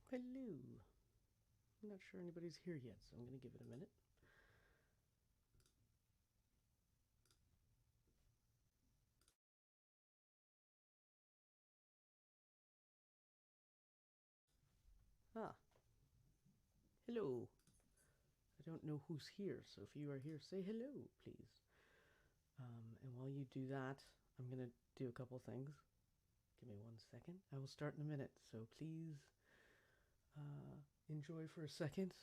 Hello. I'm not sure anybody's here yet, so I'm going to give it a minute. Ah, hello. I don't know who's here, so if you are here, say hello, please. And while you do that, I'm going to do a couple things. Give me 1 second. I will start in a minute, so please enjoy for a second.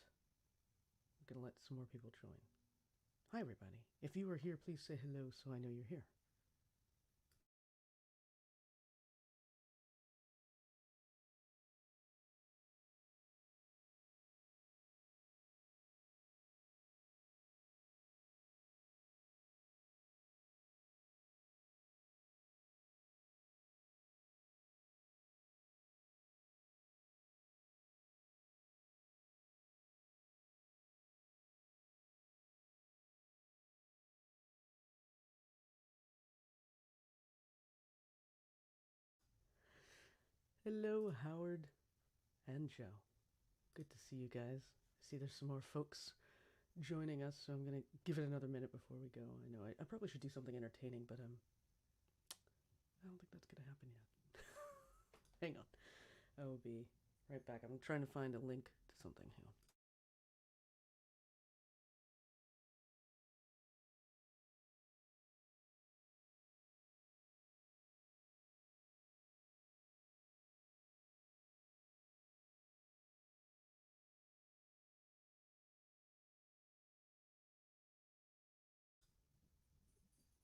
I'm going to let some more people join. Hi, everybody. If you are here, please say hello so I know you're here. Hello, Howard and Joe. Good to see you guys. I see there's some more folks joining us, so I'm gonna give it another minute before we go. I know I probably should do something entertaining, but I don't think that's gonna happen yet. Hang on, I will be right back. I'm trying to find a link to something. Hang on.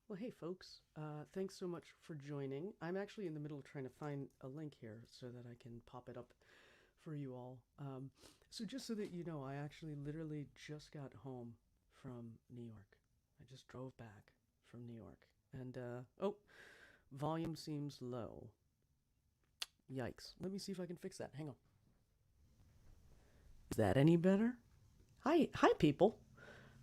Well, hey folks, thanks so much for joining. I'm actually in the middle of trying to find a link here so that I can pop it up for you all. So just so that you know, I actually literally just got home from New York. I just drove back from New York, and oh, volume seems low. Yikes. Let me see if I can fix that. Hang on. Is that any better? Hi, people.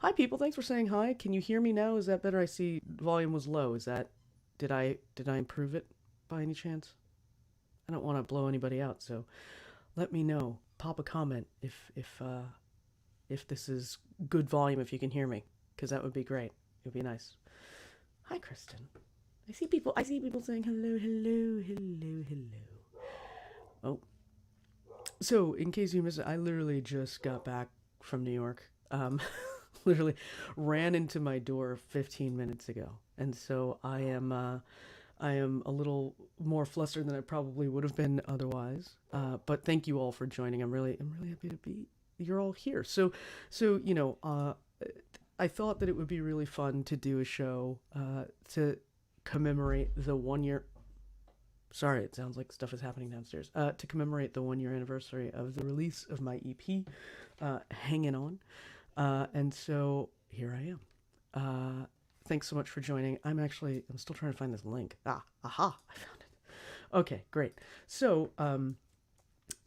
Hi, people. Thanks for saying hi. Can you hear me now? Is that better? I see volume was low. Is that did I improve it by any chance? I don't want to blow anybody out, so let me know. Pop a comment if this is good volume, if you can hear me, because that would be great. It would be nice. Hi, Kristen. I see people saying hello, hello, hello, hello. Oh, so in case you missed it, I literally just got back from New York. Literally ran into my door 15 minutes ago, and so I am a little more flustered than I probably would have been otherwise. But thank you all for joining. I'm really happy to be. You're all here. So I thought that it would be really fun to do a show to commemorate the 1 year. Sorry, it sounds like stuff is happening downstairs. To commemorate the 1 year anniversary of the release of my EP, Hangin On. And so here I am. Thanks so much for joining. I'm still trying to find this link. Aha, I found it. Okay, great. So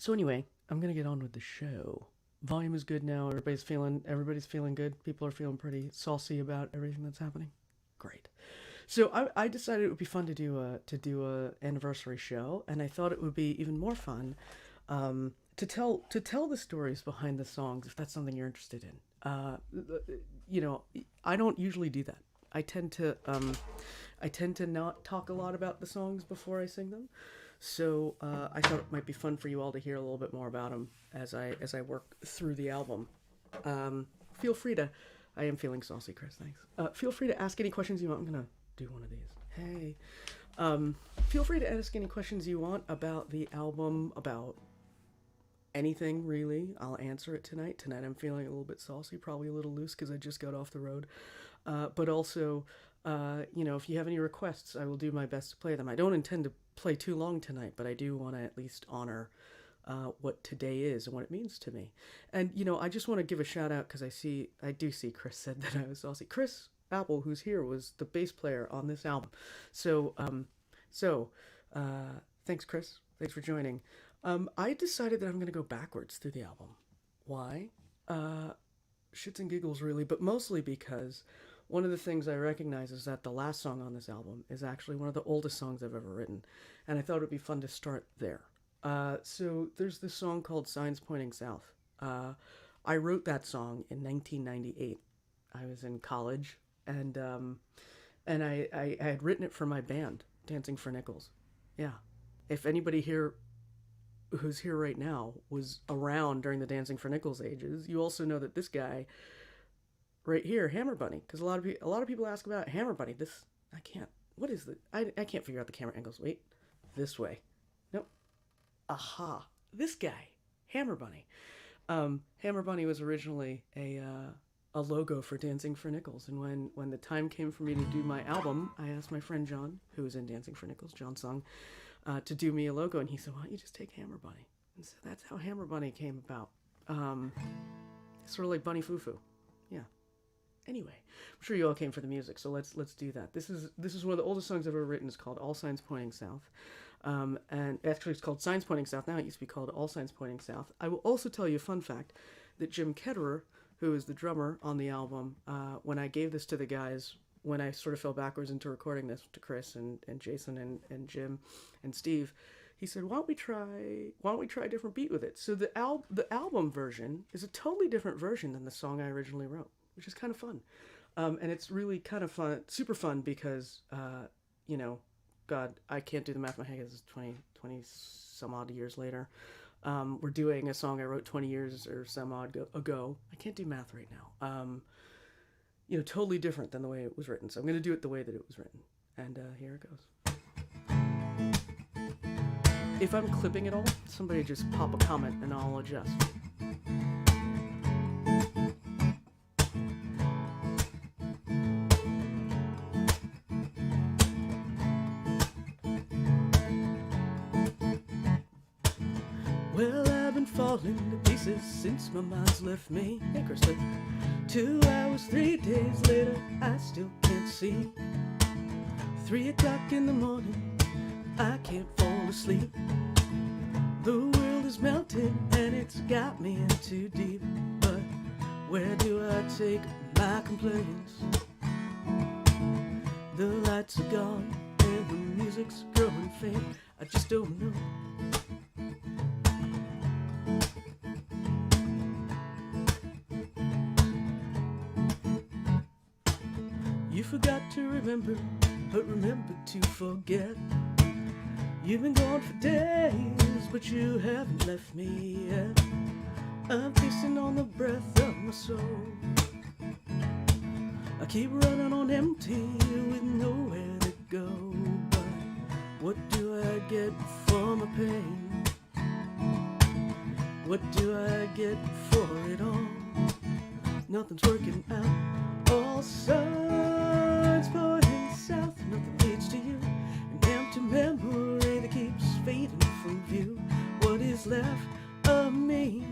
anyway, I'm gonna get on with the show. Volume is good now. Everybody's feeling good. People are feeling pretty saucy about everything that's happening. Great. So I decided it would be fun to do a anniversary show, and I thought it would be even more fun to tell the stories behind the songs if that's something you're interested in. You know, I don't usually do that. I tend to not talk a lot about the songs before I sing them. So I thought it might be fun for you all to hear a little bit more about them as I work through the album. Feel free to. I am feeling saucy, Chris. Thanks. Feel free to ask any questions you want. I'm gonna do one of these. Hey. Feel free to ask any questions you want about the album, about anything really. I'll answer it tonight. Tonight I'm feeling a little bit saucy, probably a little loose because I just got off the road. But also, if you have any requests, I will do my best to play them. I don't intend to play too long tonight, but I do want to at least honor what today is and what it means to me. And I just want to give a shout out because I do see Chris said that I was saucy. Chris Apple, who's here, was the bass player on this album. So, so thanks, Chris. Thanks for joining. I decided that I'm going to go backwards through the album. Why? Shits and giggles, really, but mostly because one of the things I recognize is that the last song on this album is actually one of the oldest songs I've ever written, and I thought it would be fun to start there. So there's this song called Signs Pointing South. I wrote that song in 1998. I was in college, and I had written it for my band, Dancing for Nickels. Yeah. If anybody here who's here right now was around during the Dancing for Nickels ages, you also know that this guy right here, Hammer Bunny, because a lot of people ask about Hammer Bunny. This I can't. What is the? I can't figure out the camera angles. Wait, this way. Nope. Aha. This guy, Hammer Bunny. Hammer Bunny was originally a logo for Dancing for Nickels, and when the time came for me to do my album, I asked my friend John, who was in Dancing for Nickels, John Sung, to do me a logo, and he said, "Why don't you just take Hammer Bunny?" And so that's how Hammer Bunny came about. Sort of like Bunny Foo Foo. Yeah. Anyway, I'm sure you all came for the music, so let's do that. This is one of the oldest songs I've ever written. It's called All Signs Pointing South. And actually it's called Signs Pointing South now. It used to be called All Signs Pointing South. I will also tell you a fun fact that Jim Ketterer, who is the drummer on the album, when I gave this to the guys, when I sort of fell backwards into recording this to Chris and Jason and Jim and Steve, he said, why don't we try a different beat with it? So the album version is a totally different version than the song I originally wrote, which is kind of fun. And it's really kind of fun, super fun, because, God, I can't do the math in my head. It's 20 some odd years later. We're doing a song I wrote 20 years or some odd ago. I can't do math right now. Totally different than the way it was written. So I'm going to do it the way that it was written. And here it goes. If I'm clipping it all, somebody just pop a comment and I'll adjust. Well, I've been falling to pieces since my mind's left me. Hey, Krista. 2 hours, 3 days later, I still can't see. 3 o'clock in the morning, I can't fall asleep. The world is melting and it's got me in too deep. But where do I take my complaints? The lights are gone and the music's growing faint. I just don't know. You forgot to remember, but remember to forget. You've been gone for days, but you haven't left me yet. I'm feasting on the breath of my soul. I keep running on empty with nowhere to go. But what do I get for my pain? What do I get for it all? Nothing's working out. All signs pointing south, nothing leads to you. An empty memory that keeps fading from view. What is left of me?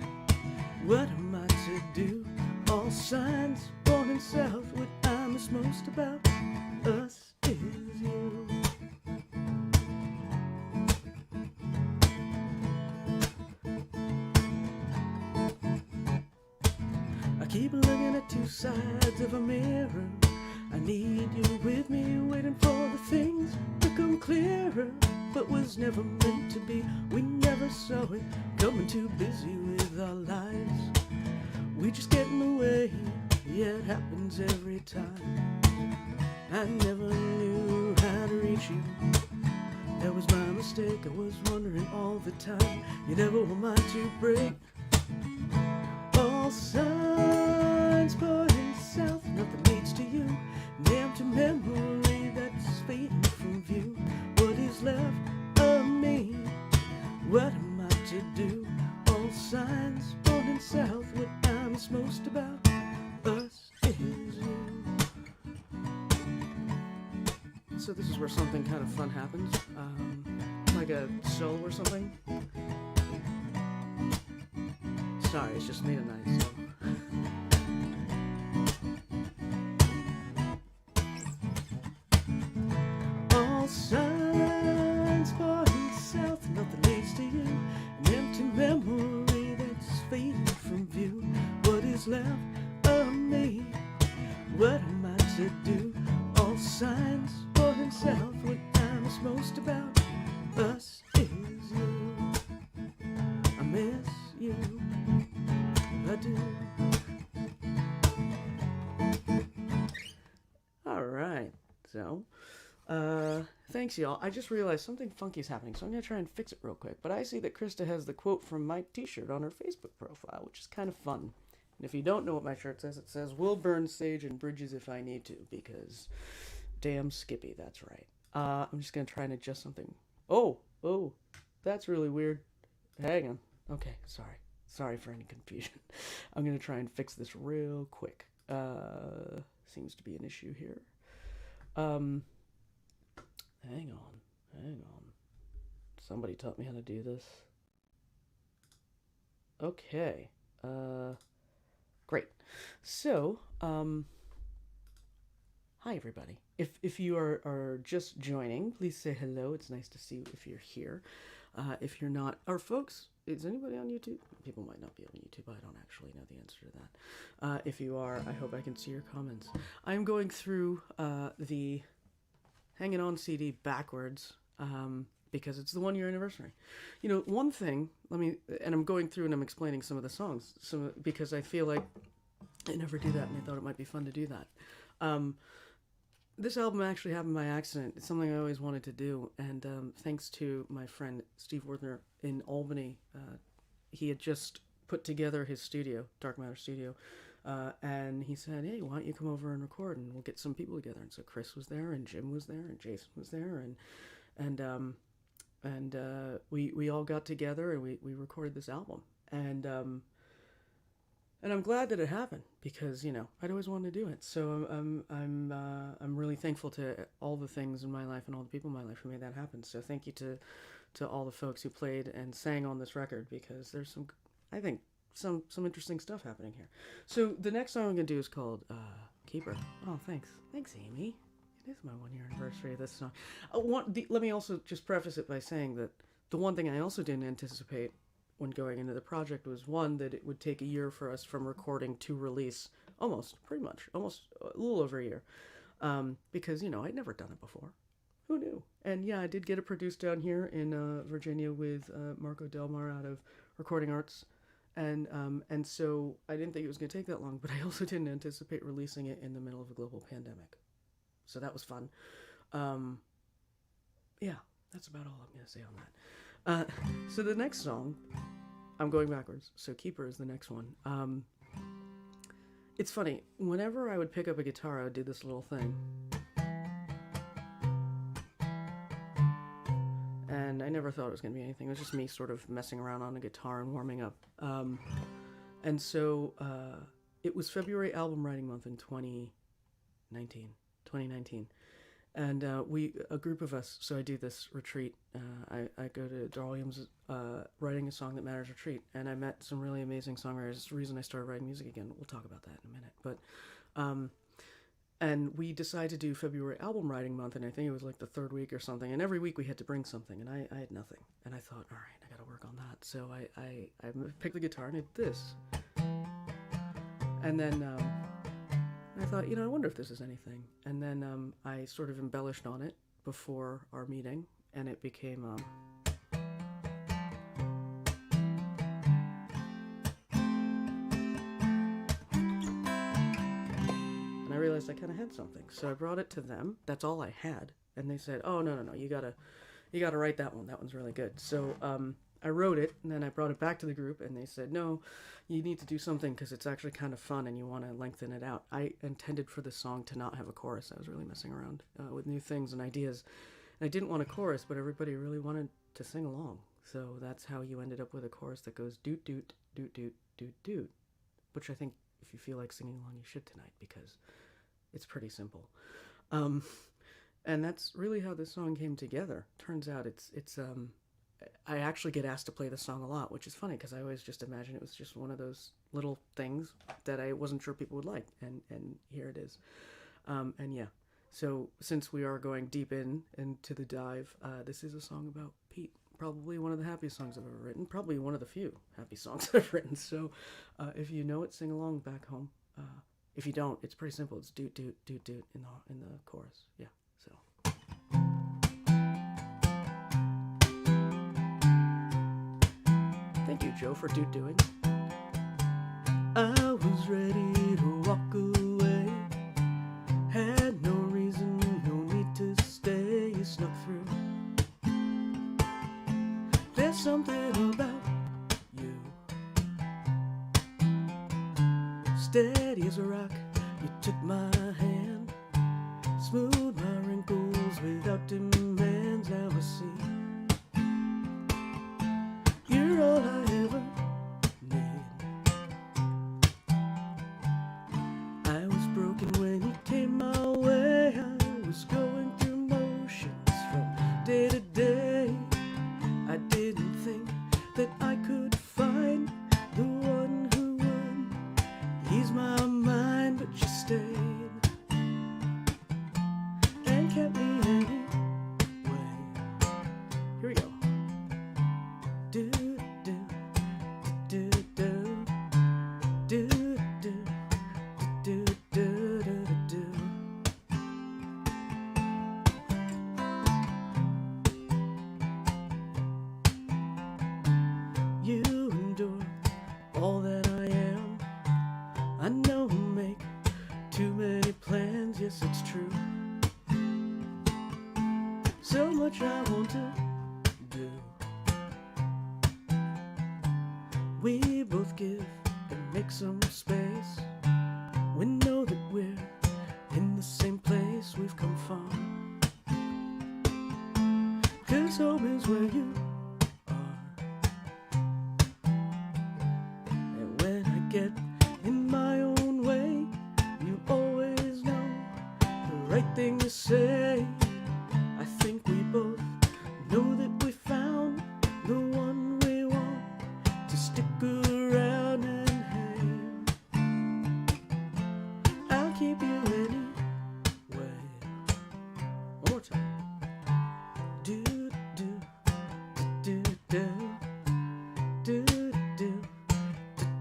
What am I to do? All signs pointing south. What I miss most about us is you. I keep looking at two sides of a mirror. I need you with me, waiting for the things to come clearer. But was never meant to be. We never saw it coming, too busy with our lives. We just get in the way, yeah, it happens every time. I never knew how to reach you. That was my mistake, I was wondering all the time. You never were mine to break. All signs pointing south, nothing leads to you. An empty memory that's fading from view. What is left of me? What am I to do? All signs pointing south. What I miss most about us is you. So this is where something kind of fun happens, like a solo or something. Sorry, it's just me tonight, so. All signs pointing south, nothing leads to you. An empty memory that's fading from view. What is left of me? What am I to do? All signs pointing south. What I miss most about us is you. you. I do. All right. So, thanks, y'all. I just realized something funky is happening, so I'm going to try and fix it real quick. But I see that Krista has the quote from my t-shirt on her Facebook profile, which is kind of fun. And if you don't know what my shirt says, it says, "We'll burn sage and bridges if I need to," because damn Skippy, that's right. I'm just going to try and adjust something. Oh, that's really weird. Hang on. Okay, sorry. Sorry for any confusion. I'm going to try and fix this real quick. Seems to be an issue here. Hang on. Somebody taught me how to do this. Okay. Great. So, hi everybody. If you are just joining, please say hello. It's nice to see you if you're here. If you're not, folks, is anybody on YouTube? People might not be on YouTube. I don't actually know the answer to that. If you are, I hope I can see your comments. I'm going through the Hangin On CD backwards because it's the 1 year anniversary. You know, one thing, and I'm going through and I'm explaining some of the songs because I feel like I never do that and I thought it might be fun to do that. This album actually happened by accident. It's something I always wanted to do, and thanks to my friend Steve Werther in Albany, he had just put together his studio, Dark Matter Studio, and he said, "Hey, why don't you come over and record, and we'll get some people together." And so Chris was there, and Jim was there, and Jason was there, and we all got together and we recorded this album, and I'm glad that it happened because, you know, I'd always wanted to do it. So I'm really thankful to all the things in my life and all the people in my life who made that happen. So thank you to all the folks who played and sang on this record, because there's some interesting stuff happening here. So the next song I'm gonna do is called Keeper. Oh, thanks, Amy. It is my 1 year anniversary of this song. Let me also just preface it by saying that the one thing I also didn't anticipate when going into the project was, one, that it would take a year for us from recording to release, almost a little over a year, because, you know, I'd never done it before. Who knew? And yeah, I did get it produced down here in Virginia with Marco Delmar out of Recording Arts, and so I didn't think it was going to take that long, but I also didn't anticipate releasing it in the middle of a global pandemic. So that was fun. Yeah, that's about all I'm going to say on that. So the next song, I'm going backwards, so Keeper is the next one. It's funny, whenever I would pick up a guitar, I would do this little thing. And I never thought it was going to be anything. It was just me sort of messing around on a guitar and warming up. And so it was February album writing month in 2019. And a group of us, so I do this retreat. I go to Dar Williams' Writing a Song That Matters retreat, and I met some really amazing songwriters. It's the reason I started writing music again. We'll talk about that in a minute. But and we decided to do February album writing month, and I think it was like the third week or something. And every week we had to bring something, and I had nothing. And I thought, all right, I got to work on that. So I picked the guitar and I did this, and then. I thought, you know, I wonder if this is anything. And then I sort of embellished on it before our meeting, and it became... And I realized I kind of had something. So I brought it to them. That's all I had. And they said, "Oh, no, you gotta write that one. That one's really good." So I wrote it, and then I brought it back to the group, and they said, "No, you need to do something because it's actually kind of fun and you want to lengthen it out." I intended for this song to not have a chorus. I was really messing around with new things and ideas. And I didn't want a chorus, but everybody really wanted to sing along. So that's how you ended up with a chorus that goes doot, doot, doot, doot, doot, doot. Which I think if you feel like singing along, you should tonight, because it's pretty simple. And that's really how this song came together. Turns out it's I actually get asked to play the song a lot, which is funny because I always just imagined it was just one of those little things that I wasn't sure people would like, and here it is. And yeah, so since we are going deep into the dive, this is a song about Pete. Probably one of the happiest songs I've ever written. Probably one of the few happy songs I've written. So if you know it, sing along back home. If you don't, it's pretty simple. It's doot doot doot doot in the chorus. Yeah. So. Thank Thank you, Joe, for doing. I was ready to walk away. Had no reason, no need to stay. You snuck through. There's something about you, steady as a rock. You took my hand, smoothed my wrinkles without demands. Now I see you're all I ever need. I was broken when you came my way. I was going through motions from day to day. I didn't think that I could find the one who would ease my mind, but you stayed and kept me anyway. Here we go. Do do do do do do do do do do. You endure all that I am. I know I make too many plans, yes it's true. So much I want to do. We both give and make some space. We know that we're in the same place. We've come far, 'cause home is where you are. And when I get in my own way, you always know the right thing to say. I think we both know that we found the one we want to stick around, and hey, I'll keep you anyway. One more time. Do do do do do do do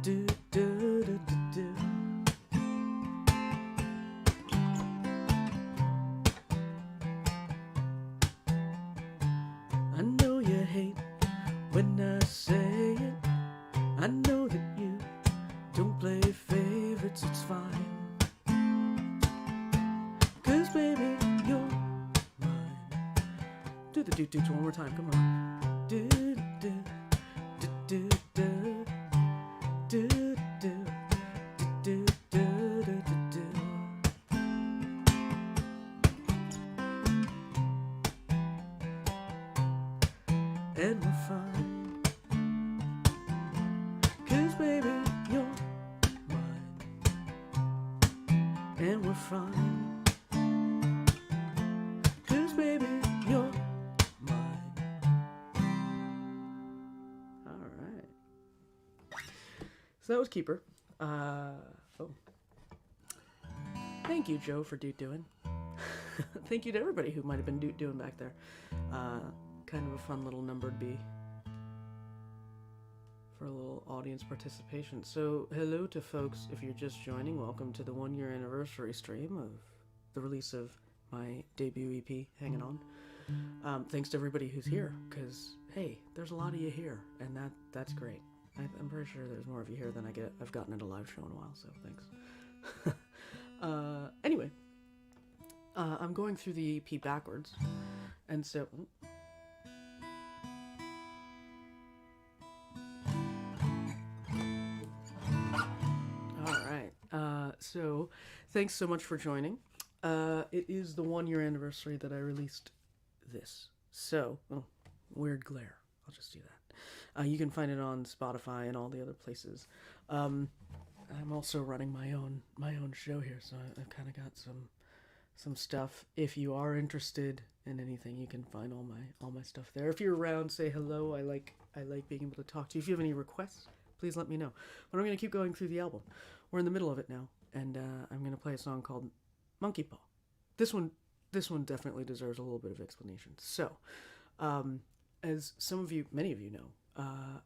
do do do do. I know you hate when I say it. I know that you don't play favorites, it's fine. 'Cause baby, you're mine. Do the doo-doos one more time, come on. Do do do do do do do do do do do do. And we're fine, 'cause baby, you're mine. And we're fine, 'cause baby, you're mine. Alright. So that was Keeper. Oh. Thank you, Joe, for doing. Thank you to everybody who might have been doing back there. Kind of a fun little numbered bee for a little audience participation. So hello to folks, if you're just joining, welcome to the 1-year anniversary stream of the release of my debut EP, Hangin' On. Thanks to everybody who's here, because hey, there's a lot of you here, and that's great. I'm pretty sure there's more of you here than I've gotten at a live show in a while, so thanks. Anyway, I'm going through the EP backwards, and so so thanks so much for joining. It is the 1-year anniversary that I released this. So, weird glare. I'll just do that. You can find it on Spotify and all the other places. I'm also running my own show here, so I've kind of got some stuff. If you are interested in anything, you can find all my stuff there. If you're around, say hello. I like being able to talk to you. If you have any requests, please let me know. But I'm going to keep going through the album. We're in the middle of it now, and I'm going to play a song called Monkey Paw. This one definitely deserves a little bit of explanation. So, as many of you know,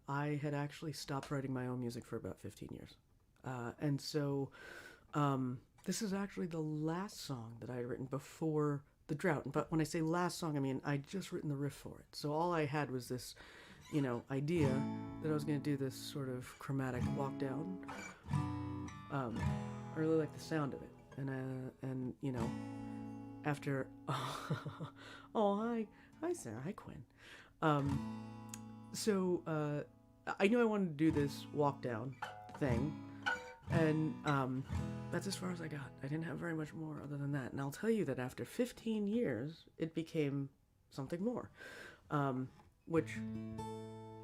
I had actually stopped writing my own music for about 15 years. And so this is actually the last song that I had written before the drought. But when I say last song, I mean I'd just written the riff for it. So all I had was this idea that I was going to do this sort of chromatic walk down. I really like the sound of it, and after hi Sarah, hi Quinn. So I knew I wanted to do this walk down thing, and that's as far as I got. I didn't have very much more other than that, and I'll tell you that after 15 years, it became something more, which,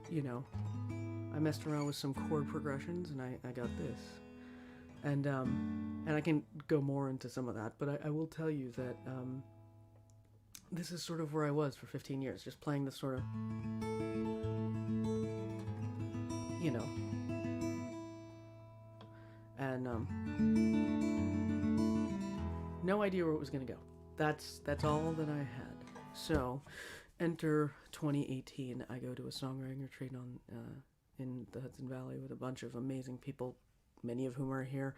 I messed around with some chord progressions, and I got this, and I can go more into some of that, but I will tell you that this is sort of where I was for 15 years, just playing this sort of, and no idea where it was going to go. That's all that I had. So, enter 2018. I go to a songwriting retreat in the Hudson Valley with a bunch of amazing people, many of whom are here.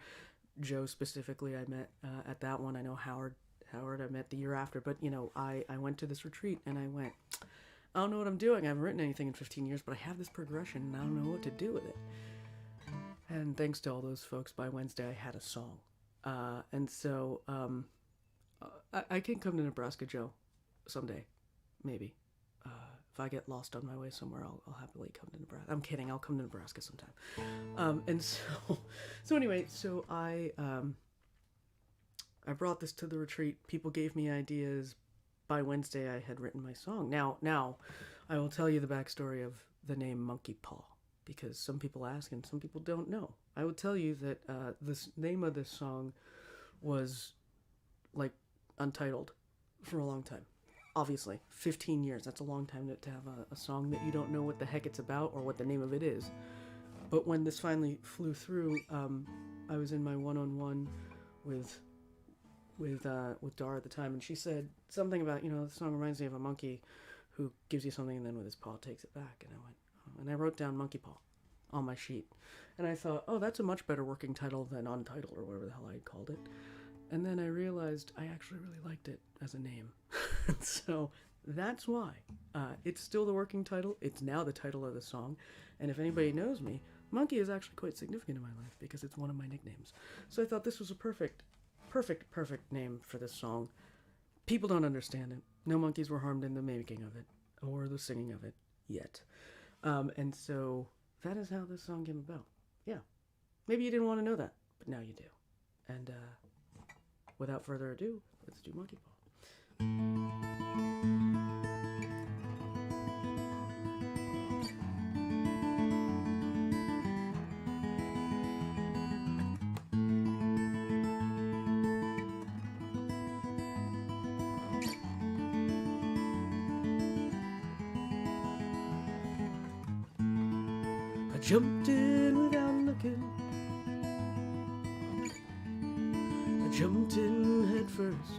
Joe specifically, I met at that one. I know Howard I met the year after, but I went to this retreat and I went, I don't know what I'm doing. I haven't written anything in 15 years, but I have this progression and I don't know what to do with it. And thanks to all those folks, by Wednesday I had a song. And so I can come to Nebraska, Joe, someday, maybe. If I get lost on my way somewhere, I'll happily come to Nebraska. I'm kidding. I'll come to Nebraska sometime. And so anyway, so I brought this to the retreat. People gave me ideas. By Wednesday, I had written my song. Now, I will tell you the backstory of the name Monkey Paw, because some people ask and some people don't know. I will tell you that the name of this song was like untitled for a long time. Obviously, 15 years, that's a long time to have a song that you don't know what the heck it's about or what the name of it is. But when this finally flew through, I was in my one-on-one with Dara at the time, and she said something about, the song reminds me of a monkey who gives you something and then with his paw takes it back. And I went, oh, and I wrote down Monkey Paw on my sheet. And I thought, oh, that's a much better working title than Untitled or whatever the hell I had called it. And then I realized I actually really liked it as a name. So that's why. It's still the working title. It's now the title of the song. And if anybody knows me, Monkey is actually quite significant in my life because it's one of my nicknames. So I thought this was a perfect name for this song. People don't understand it. No monkeys were harmed in the making of it or the singing of it yet. And so that is how this song came about. Yeah. Maybe you didn't want to know that, but now you do. And without further ado, let's do Monkey Paw. I jumped in without looking. I jumped in head first.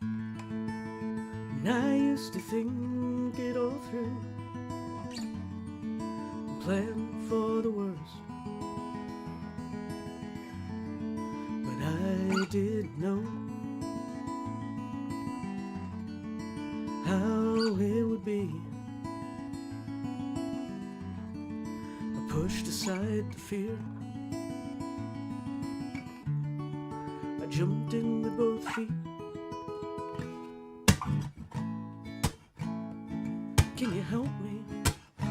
And I used to think it all through, plan for the worst. But I didn't know how it would be. I pushed aside the fear. I jumped in with both feet. Can you help me? I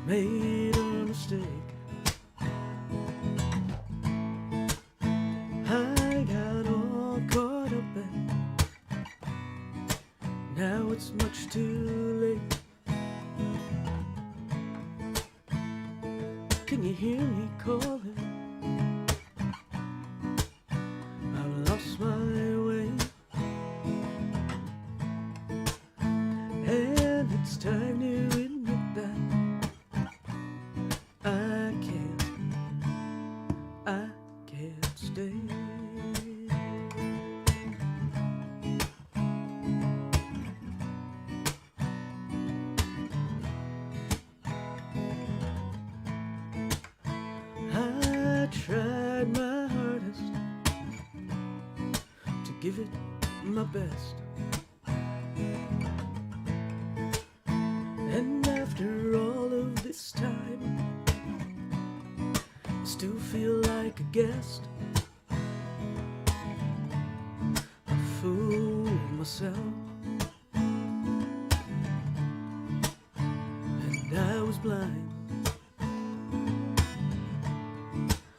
made a mistake. I got all caught up and now it's much too late. Can you hear me calling? I've lost my way. And it's time to admit that I can't stay. I tried my hardest to give it my best. do feel like a guest. I fool myself, and I was blind.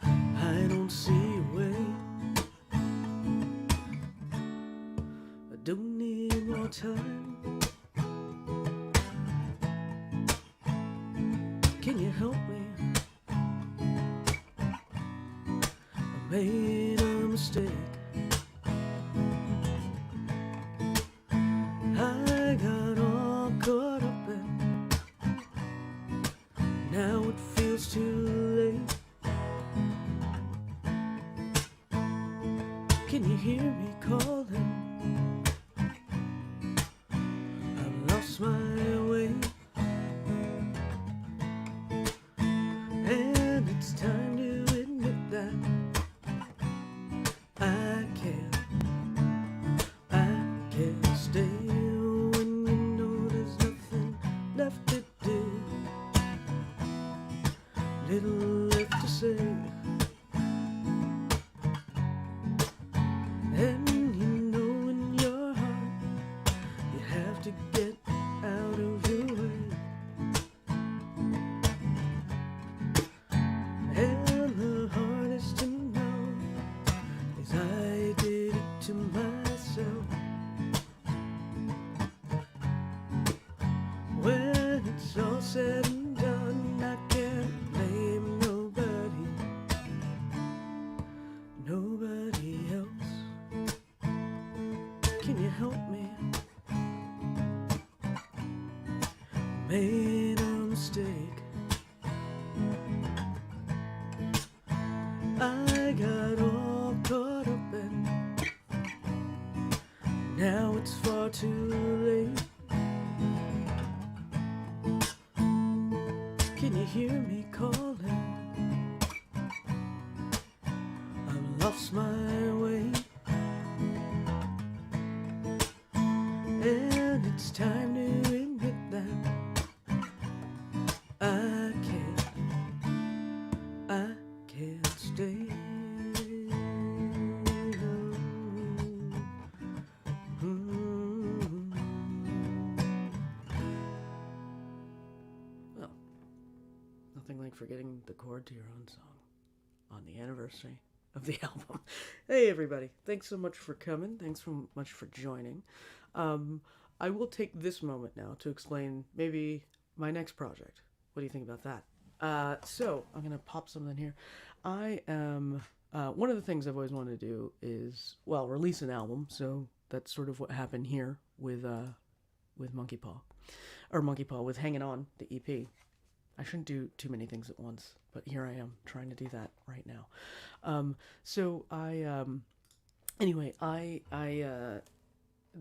I don't see a way. I don't need more time. Can you help me? I made a mistake. I got all caught up in. Now it feels too late. Can you hear me calling? I've lost my way, and it's time to admit that I can't stay when you know there's nothing left to do, little left to say. And you know in your heart you have to get out of your way. And the hardest to know is I did it to myself. When it's all said and done, I can't blame nobody else. Can you help me? Made a mistake. I got all caught up in. Now it's far too late. Can you hear me calling? I've lost my way, and it's time to admit that I can't stay. Well, nothing like forgetting the chord to your own song on the anniversary of the album. Hey everybody, thanks so much for coming. Thanks so much for joining. I will take this moment now to explain maybe my next project. What do you think about that? So I'm gonna pop something here. I am one of the things I've always wanted to do is, well, release an album. So that's sort of what happened here with Monkey Paw, with Hangin On, the EP. I shouldn't do too many things at once, but here I am trying to do that right now. So anyway,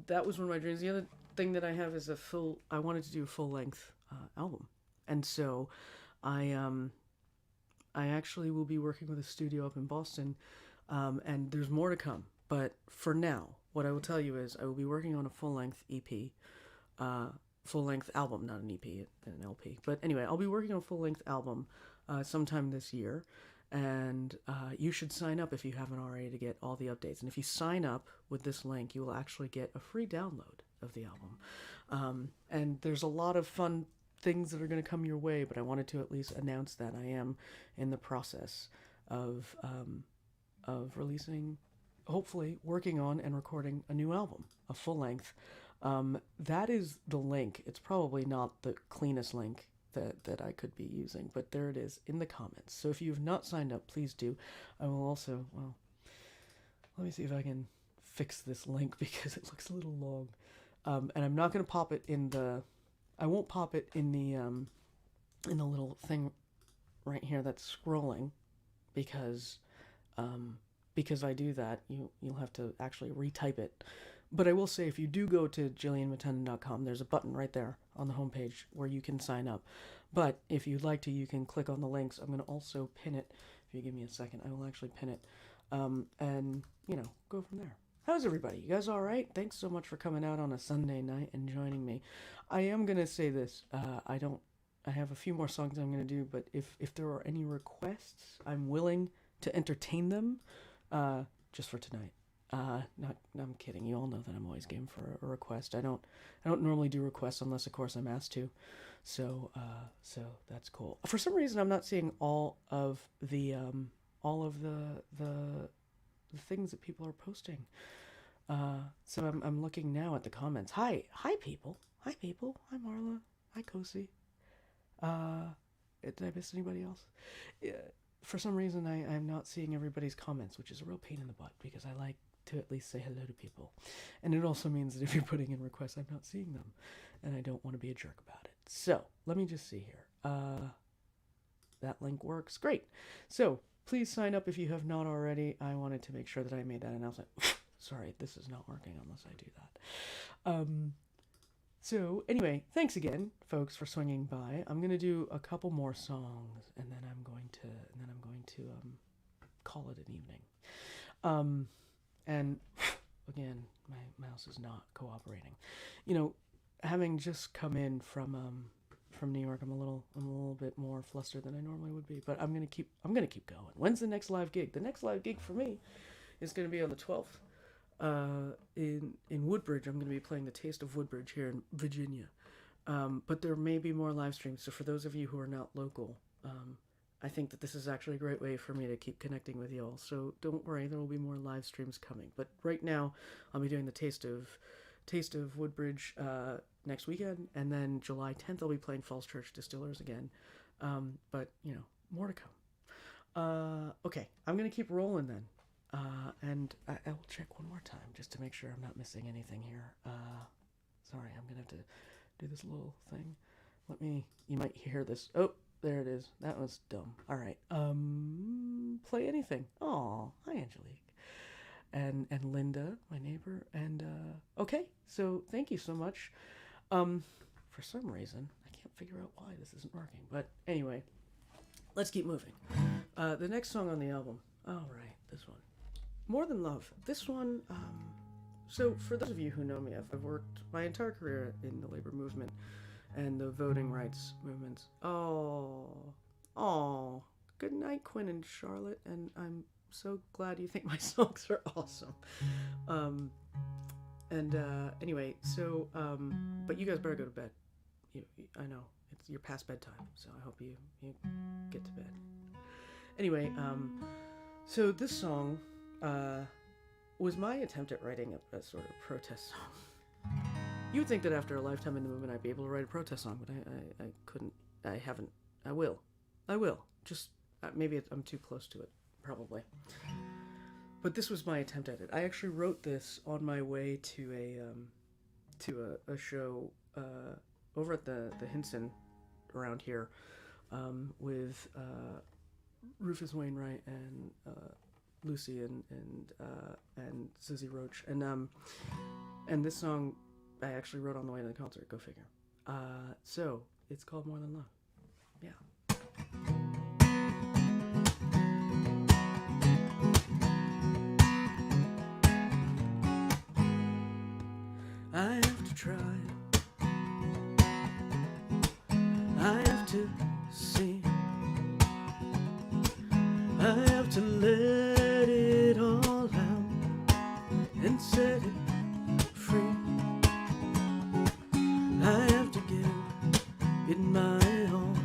that was one of my dreams. The other thing that I have is I wanted to do a full length album, and so I actually will be working with a studio up in Boston, and there's more to come. But for now, what I will tell you is I will be working on a full length EP. Full-length album, not an EP, an LP. But anyway, I'll be working on a full-length album sometime this year, and you should sign up if you haven't already to get all the updates. And if you sign up with this link, you will actually get a free download of the album. And there's a lot of fun things that are going to come your way, but I wanted to at least announce that I am in the process of releasing, hopefully working on and recording a new album, a full-length. That is the link. It's probably not the cleanest link that I could be using, but there it is in the comments. So if you've not signed up, please do. I will also, well, let me see if I can fix this link because it looks a little long. And I'm not going to pop it in I won't pop it in the little thing right here that's scrolling because I do that, you'll have to actually retype it. But I will say, if you do go to jillianmatenden.com, there's a button right there on the homepage where you can sign up. But if you'd like to, you can click on the links. I'm going to also pin it. If you give me a second, I will actually pin it. And, go from there. How's everybody? You guys all right? Thanks so much for coming out on a Sunday night and joining me. I am going to say this. I don't I have a few more songs I'm going to do, but if there are any requests, I'm willing to entertain them, just for tonight. Not, I'm kidding. You all know that I'm always game for a request. I don't normally do requests unless, of course, I'm asked to. So that's cool. For some reason, I'm not seeing all of the things that people are posting. So I'm looking now at the comments. Hi people. Hi Marla. Hi Kosi. Did I miss anybody else? For some reason, I'm not seeing everybody's comments, which is a real pain in the butt because I like to at least say hello to people. And it also means that if you're putting in requests, I'm not seeing them. And I don't want to be a jerk about it. So, let me just see here. That link works. Great. So, please sign up if you have not already. I wanted to make sure that I made that announcement. Sorry, this is not working unless I do that. So, anyway, thanks again, folks, for swinging by. I'm going to do a couple more songs, and then I'm going to call it an evening. And again, my mouse is not cooperating. You know, having just come in from New York, I'm a little bit more flustered than I normally would be. But I'm gonna keep going. When's the next live gig? The next live gig for me is gonna be on the 12th. In Woodbridge. I'm gonna be playing the Taste of Woodbridge here in Virginia. But there may be more live streams. So for those of you who are not local, I think that this is actually a great way for me to keep connecting with you all. So don't worry, there will be more live streams coming. But right now, I'll be doing the Taste of Woodbridge next weekend, and then July 10th I'll be playing Falls Church Distillers again. But you know, more to come. Okay, I'm gonna keep rolling then, and I will check one more time just to make sure I'm not missing anything here. Sorry, I'm gonna have to do this little thing. You might hear this. Oh, there it is. That was dumb. All right. Play anything. Aw, hi Angelique. And Linda, my neighbor. And okay, so thank you so much. For some reason, I can't figure out why this isn't working. But anyway, let's keep moving. The next song on the album. All right, this one. More Than Love. This one, so for those of you who know me, I've worked my entire career in the labor movement and the voting rights movements. Oh, good night, Quinn and Charlotte, and I'm so glad you think my songs are awesome. Anyway, so, but you guys better go to bed. I know, you're past bedtime, so I hope you get to bed. Anyway, so this song, was my attempt at writing a sort of protest song. You would think that after a lifetime in the movement I'd be able to write a protest song, but I couldn't. I haven't. I will. Just maybe I'm too close to it, probably. But this was my attempt at it. I actually wrote this on my way to a show over at the Hinson around here with Rufus Wainwright and Lucy and Susie Roach, and this song I actually wrote on the way to the concert. Go figure. So it's called More Than Love. Yeah. I have to try. I have to see. I have to let it all out and set it free. I have to give it my all.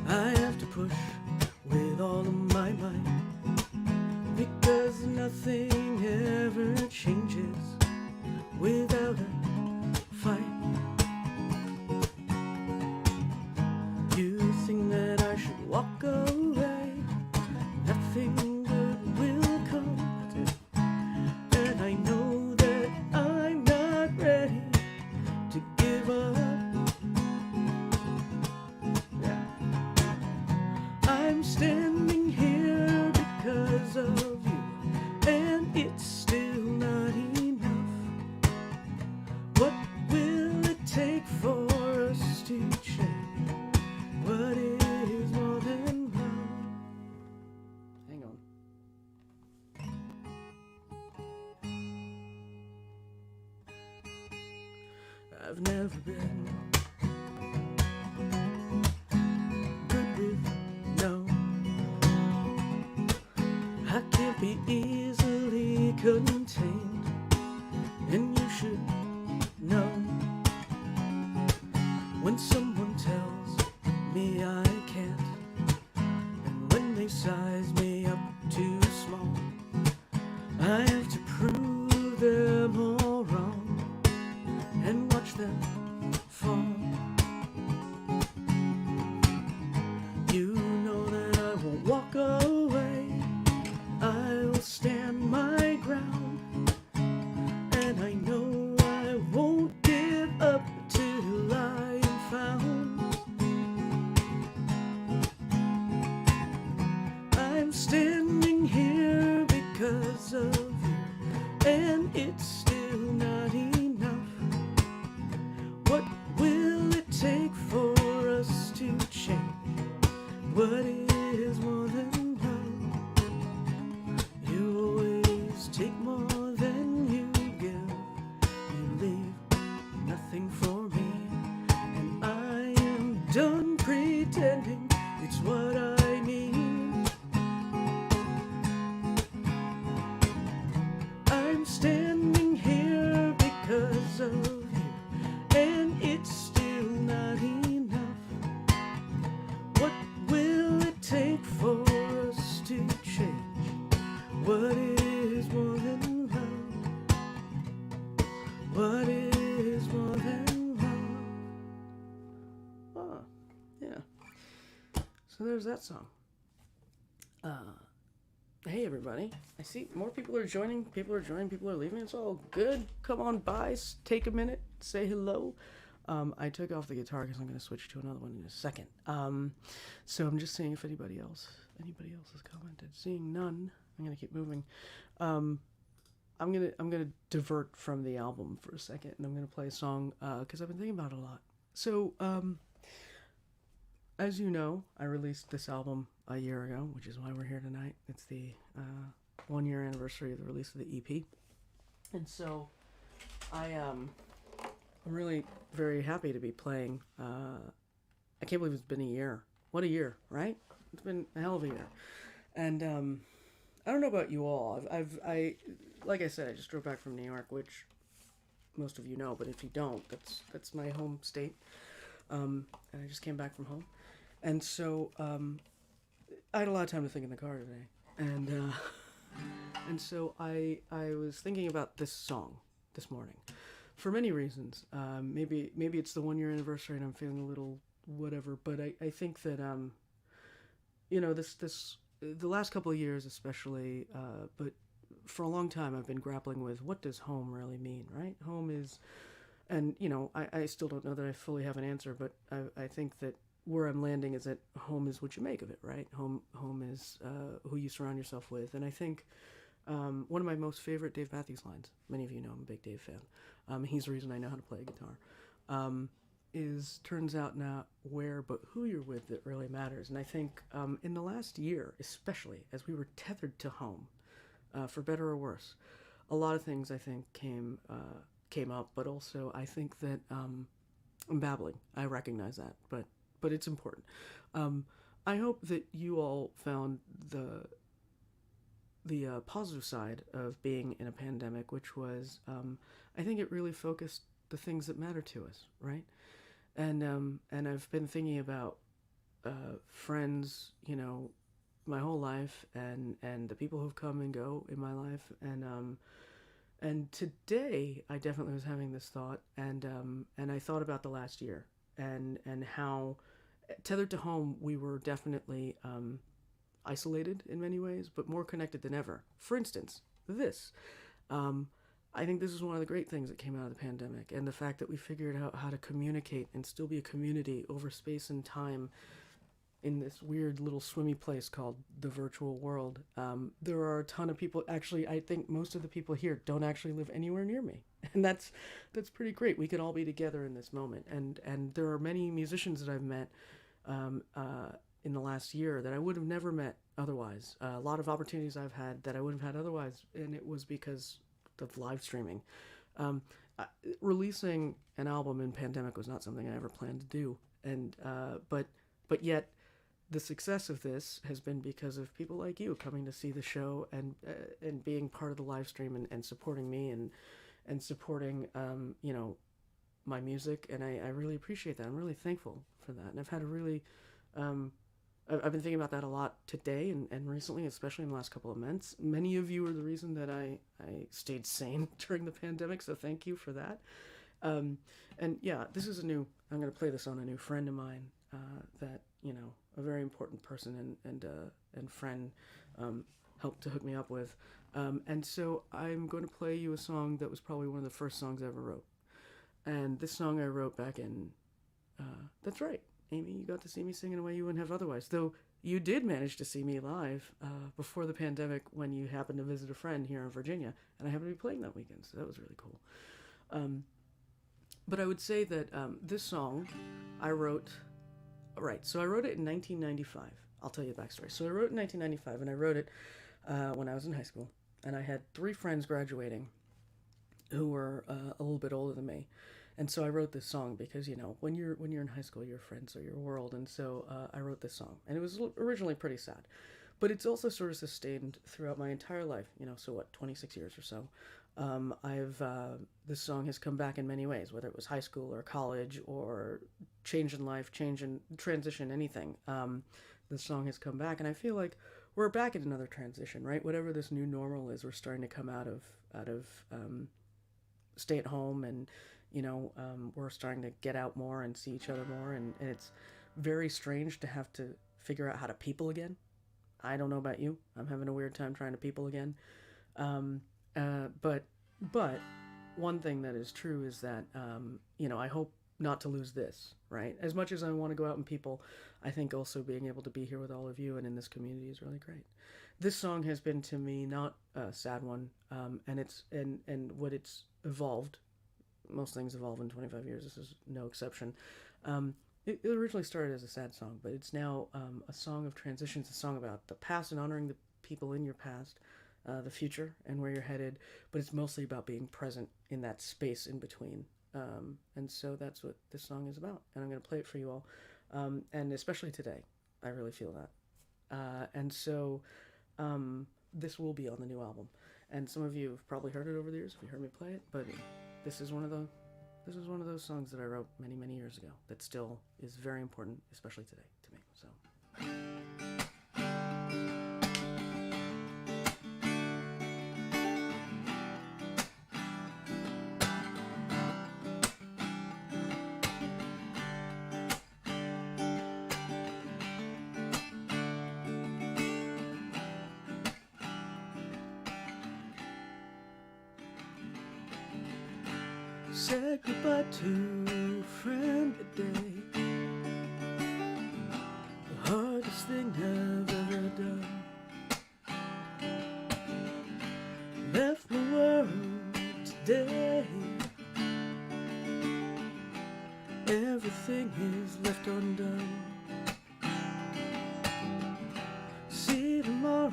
I have to push with all of my might, because nothing ever changes without a fight. You think that I should walk away, nothing good will come, and I know that I'm not ready to give up. Yeah. I'm standing here because of you, and it's still not enough. What will it take for us to change what is more than love? Hang on. I've never been contained, and you should know when someone tells me I can't, and when they size me up too small, I have to prove them all wrong and watch them fall. You know that I won't walk away, I will stand my ground, and I know I won't give up till I am found. I'm standing here because of you, and it's still not enough. What will it take for us to change? What is more than love? You always take more than you give. You leave nothing for me, and I am done pretending it's what I need. I'm standing here because of you, and it's still not enough. What will it take for us to change? What is more than love? What is more than love? Ah, yeah. So there's that song. Hey everybody. I see more people are joining. People are joining. People are leaving. It's all good. Come on by. Take a minute. Say hello. I took off the guitar because I'm going to switch to another one in a second. So I'm just seeing if anybody else has commented. Seeing none, I'm going to keep moving. I'm gonna divert from the album for a second, and I'm gonna play a song because I've been thinking about it a lot. So as you know, I released this album a year ago, which is why we're here tonight. It's the 1 year anniversary of the release of the EP, and so I'm really very happy to be playing. I can't believe it's been a year. What a year, right? It's been a hell of a year, and I don't know about you all. I like I said, I just drove back from New York, which most of you know, but if you don't, that's my home state. And I just came back from home, and so I had a lot of time to think in the car today, and so I was thinking about this song this morning, for many reasons. Maybe it's the 1 year anniversary, and I'm feeling a little whatever, but I think that this the last couple of years especially, but for a long time I've been grappling with what does home really mean, right? Home is, and I still don't know that I fully have an answer, but I think that where I'm landing is that home is what you make of it, right? Home is who you surround yourself with, and I think one of my most favorite Dave Matthews lines, many of you know I'm a big Dave fan, he's the reason I know how to play a guitar, is turns out not where but who you're with that really matters. And I think in the last year, especially as we were tethered to home, for better or worse, a lot of things I think came up, but also I think that I'm babbling, I recognize that, but it's important. I hope that you all found the positive side of being in a pandemic, which was I think it really focused the things that matter to us, right? And I've been thinking about friends, my whole life, and the people who've come and go in my life, and today I definitely was having this thought, and I thought about the last year, and how tethered to home we were definitely isolated in many ways, but more connected than ever. For instance, this. I think this is one of the great things that came out of the pandemic, and the fact that we figured out how to communicate and still be a community over space and time in this weird little swimmy place called the virtual world. There are a ton of people, actually I think most of the people here don't actually live anywhere near me, and that's pretty great. We could all be together in this moment, and there are many musicians that I've met in the last year that I would have never met otherwise. A lot of opportunities I've had that I wouldn't have had otherwise, and it was because of live streaming. Releasing an album in pandemic was not something I ever planned to do, and but yet the success of this has been because of people like you coming to see the show and being part of the live stream and supporting me and supporting you know, my music, and I really appreciate that. I'm really thankful for that, and I've had a really I've been thinking about that a lot today and recently, especially in the last couple of months. Many of you are the reason that I stayed sane during the pandemic, so thank you for that. And yeah, this is I'm going to play this on a new friend of mine that, you know, a very important person and friend helped to hook me up with. And so I'm going to play you a song that was probably one of the first songs I ever wrote. And this song I wrote back in, that's right, Amy, you got to see me sing in a way you wouldn't have otherwise. Though you did manage to see me live before the pandemic when you happened to visit a friend here in Virginia. And I happened to be playing that weekend, so that was really cool. But I would say that this song I wrote, right, so I wrote it in 1995. I'll tell you the backstory. So I wrote it in 1995, and I wrote it when I was in high school. And I had 3 friends graduating who were a little bit older than me. And so I wrote this song because, you know, when you're in high school, your friends are your world. And so I wrote this song. And it was originally pretty sad. But it's also sort of sustained throughout my entire life, you know, so what, 26 years or so. This song has come back in many ways, whether it was high school or college or change in life, transition, anything. This song has come back, and I feel like we're back in another transition, right? Whatever this new normal is, we're starting to come out of stay at home, and, you know, we're starting to get out more and see each other more, and it's very strange to have to figure out how to people again. I don't know about you. I'm having a weird time trying to people again. But one thing that is true is that, you know, I hope not to lose this, right? As much as I want to go out and people, I think also being able to be here with all of you and in this community is really great. This song has been to me not a sad one, and what it's evolved. Most things evolve in 25 years. This is no exception. It originally started as a sad song, but it's now a song of transitions, a song about the past and honoring the people in your past, the future and where you're headed, but it's mostly about being present in that space in between. And so that's what this song is about, and I'm going to play it for you all, and especially today. I really feel that. And so this will be on the new album, and some of you have probably heard it over the years if you heard me play it, but this is one of those songs that I wrote many years ago that still is very important, especially today, to me. So said goodbye to a friend today, the hardest thing I've ever done. Left my world today, everything is left undone. See tomorrow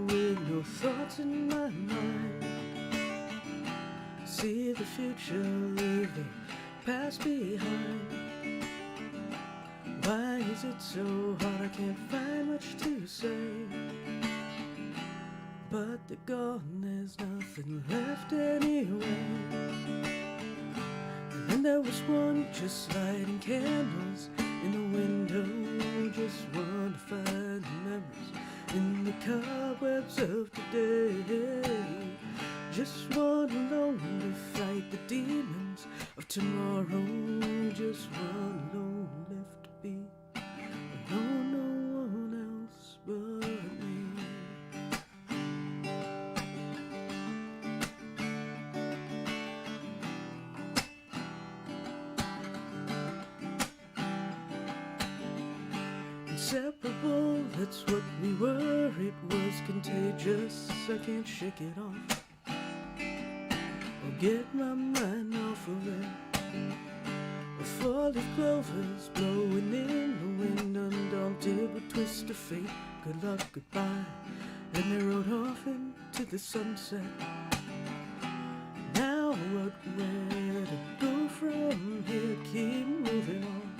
with no thoughts in my mind. See the future, leave the past behind. Why is it so hard? I can't find much to say, but they're gone, there's nothing left anyway. And then there was one just lighting candles in the window, just one to find the memories in the cobwebs of today. Just one alone to fight the demons of tomorrow. Just one alone left to be alone, no one else but me. Inseparable, that's what we were. It was contagious, I can't shake it off. Get my mind off of it. A fall of clovers blowing in the wind, undaunted with twist of fate. Good luck, goodbye. And they rode off into the sunset. Now what, where to go from here? Keep moving on,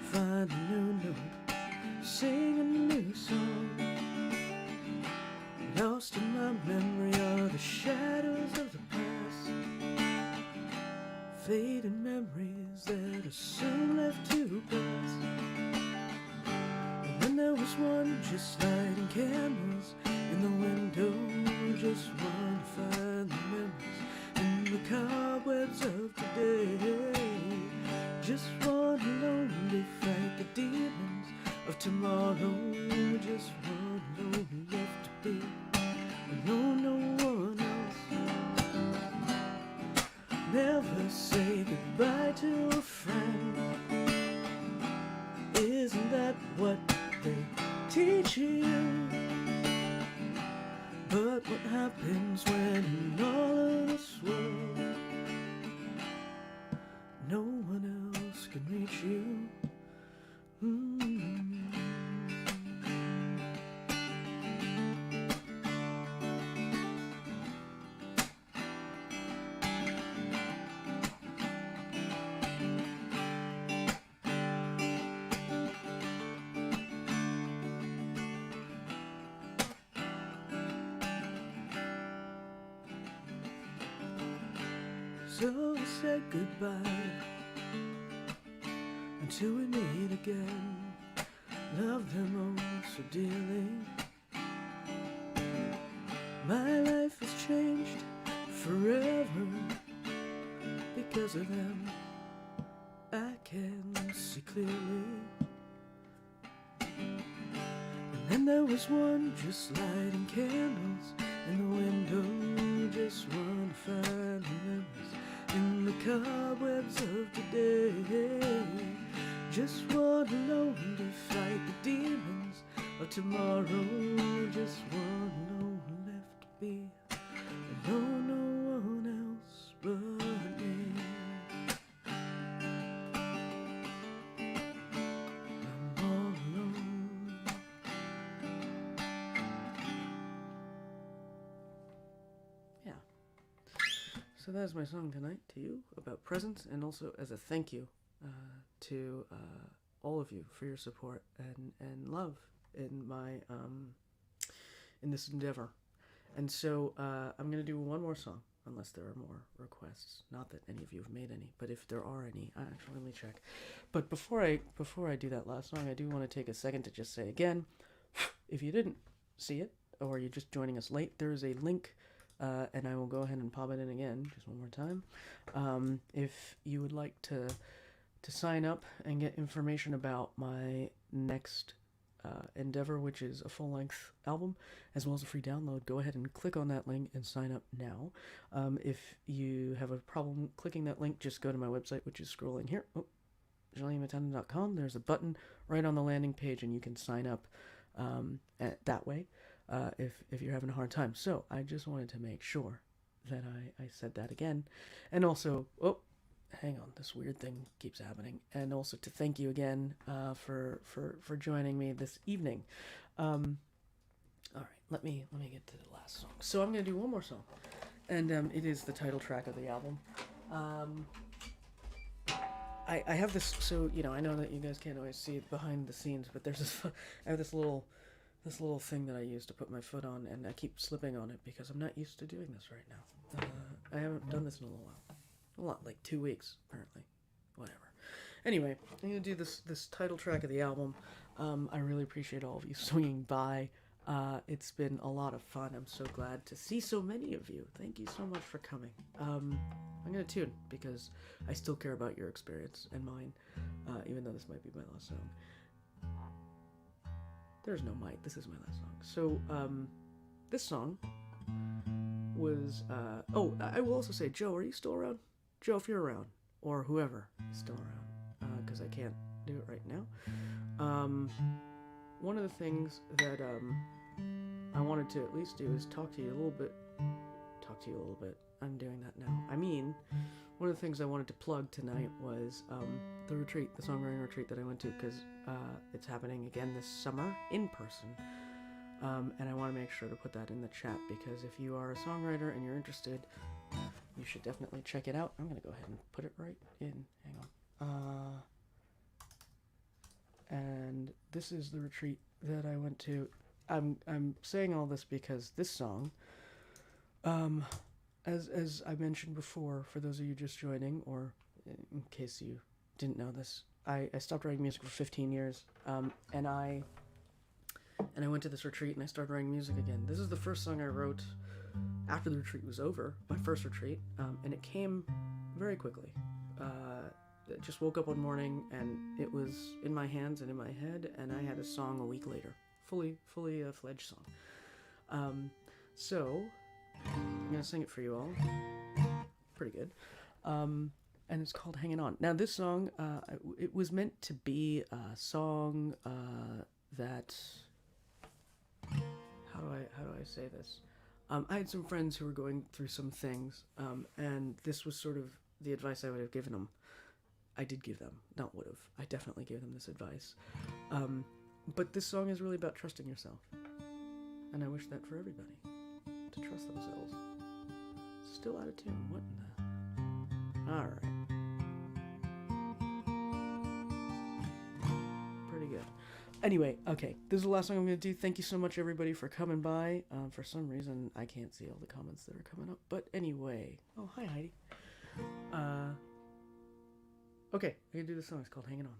find a new note, sing was one just lighting candles in the window, just one to find the memories in the cobwebs of today. Just one alone to fight the demons of tomorrow. Just one alone left to be. No one else. Never say goodbye to a friend. Isn't that what they teach you? But what happens when in all of this world no one else can reach you? So I said goodbye until we meet again. Love them all so dearly. My life has changed forever because of them. I can see clearly. And then there was one just lighting candles in the window, just one to find the memories in the cobwebs of today. Just one alone to fight the demons of tomorrow. Just one alone left to be. And no one else but me. I'm all alone. Yeah. So that's my song tonight to you about presents, and also as a thank you to all of you for your support and love in my in this endeavor. And so I'm gonna do one more song, unless there are more requests. Not that any of you have made any, but if there are any, actually let me check. But before I do that last song, I do want to take a second to just say again, if you didn't see it or you're just joining us late, there is a link. And I will go ahead and pop it in again, just one more time. If you would like to sign up and get information about my next endeavor, which is a full-length album, as well as a free download, go ahead and click on that link and sign up now. If you have a problem clicking that link, just go to my website, which is scrolling here. JulianMatana.com. There's a button right on the landing page, and you can sign up that way. If you're having a hard time. So I just wanted to make sure that I said that again. And also, hang on, this weird thing keeps happening. And also to thank you again for joining me this evening. All right, let me get to the last song. So I'm going to do one more song. And it is the title track of the album. I have this, so, I know that you guys can't always see it behind the scenes, but there's this, I have this little thing that I use to put my foot on, and I keep slipping on it because I'm not used to doing this right now. I haven't done this in a little while. A lot, like 2 weeks, apparently. Whatever. Anyway, I'm going to do this title track of the album. I really appreciate all of you swinging by. It's been a lot of fun. I'm so glad to see so many of you. Thank you so much for coming. I'm going to tune because I still care about your experience and mine, even though this might be my last song. There's no mic. This is my last song. So, this song was... I will also say, Joe, are you still around? Joe, if you're around, or whoever is still around, because I can't do it right now. One of the things that I wanted to at least do is talk to you a little bit. I'm doing that now. I mean, one of the things I wanted to plug tonight was the retreat, the songwriting retreat that I went to, because it's happening again this summer in person. And I want to make sure to put that in the chat, because if you are a songwriter and you're interested, you should definitely check it out. I'm going to go ahead and put it right in. Hang on. And this is the retreat that I went to. I'm saying all this because this song, as I mentioned before, for those of you just joining, or in case you didn't know this, I stopped writing music for 15 years, and I and I went to this retreat and I started writing music again. This is the first song I wrote after the retreat was over, my first retreat, and it came very quickly. I just woke up one morning and it was in my hands and in my head, and I had a song a week later, fully fledged song. So I'm gonna sing it for you all. Pretty good. And it's called Hangin' On. Now this song, it was meant to be a song that, how do I say this? I had some friends who were going through some things, and this was sort of the advice I would have given them. I did give them, not would have. I definitely gave them this advice. But this song is really about trusting yourself. And I wish that for everybody, to trust themselves. Still out of tune, what in the... Alright. Pretty good. Anyway, okay, this is the last song I'm going to do. Thank you so much, everybody, for coming by. For some reason, I can't see all the comments that are coming up. But anyway, oh, hi, Heidi. Okay, I'm going to do this song. It's called Hangin' On.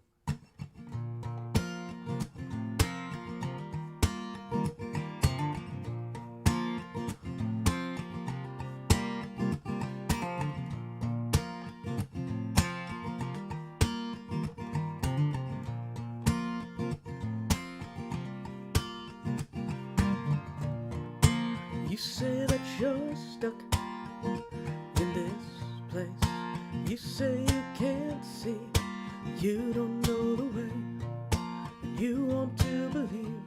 You say that you're stuck in this place. You say you can't see, you don't know the way. And you want to believe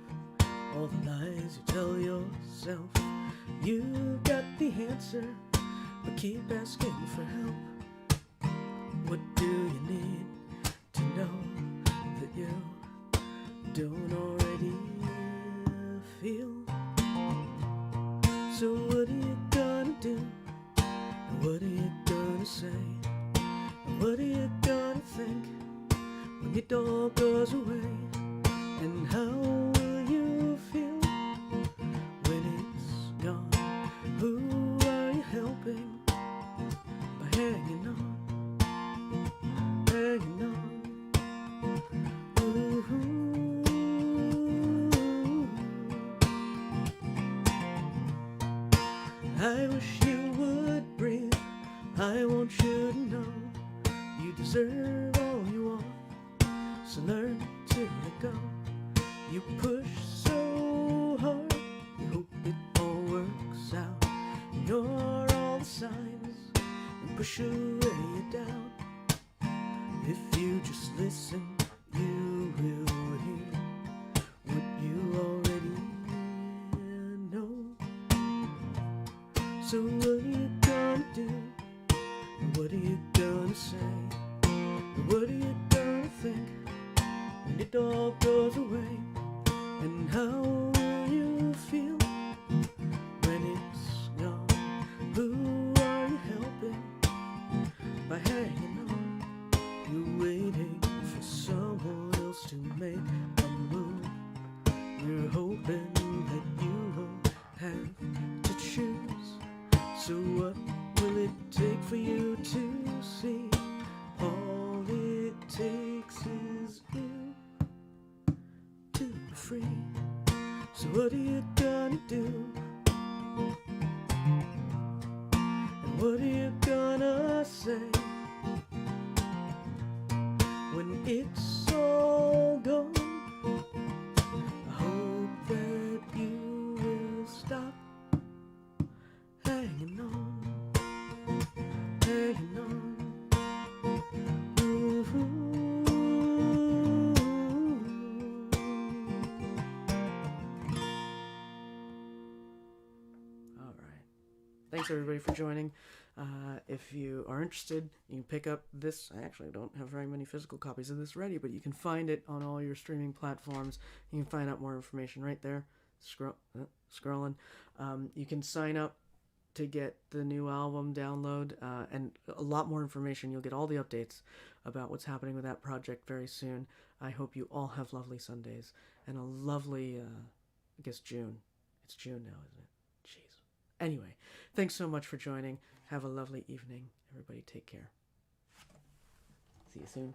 all the lies you tell yourself. You've got the answer, but keep asking for help. What do you need to know that you don't already feel? So what are you gonna do? And what are you gonna say? And what are you gonna think when your dog goes away? And how will you feel when it's gone? Who are you helping by hanging on? Hanging on. Ooh. I wish you would breathe. I want you to know you deserve all you want. So learn to let go. You push so hard, you hope it all works out. Ignore all the signs and push away your doubt. If you just listen, you will hear what you already know. So what are you gonna do? And what are you gonna say? And what are you gonna think when your dog goes away? And how will you feel when it's gone? Who are you helping by hanging on? You're waiting for someone else to make a move. You're hoping that you won't have to choose. So what will it take for you to see? All it takes is you to be free. So what are you gonna do? And what are you gonna say when it's all gone? I hope that you will stop hanging on, hanging on. Ooh. All right. Thanks everybody for joining. If you are interested, you can pick up this. I actually don't have very many physical copies of this ready, but you can find it on all your streaming platforms. You can find out more information right there. Scrolling. You can sign up to get the new album download and a lot more information. You'll get all the updates about what's happening with that project very soon. I hope you all have lovely Sundays and a lovely, I guess June. It's June now, isn't it? Jeez. Anyway, thanks so much for joining. Have a lovely evening. Everybody take care. See you soon.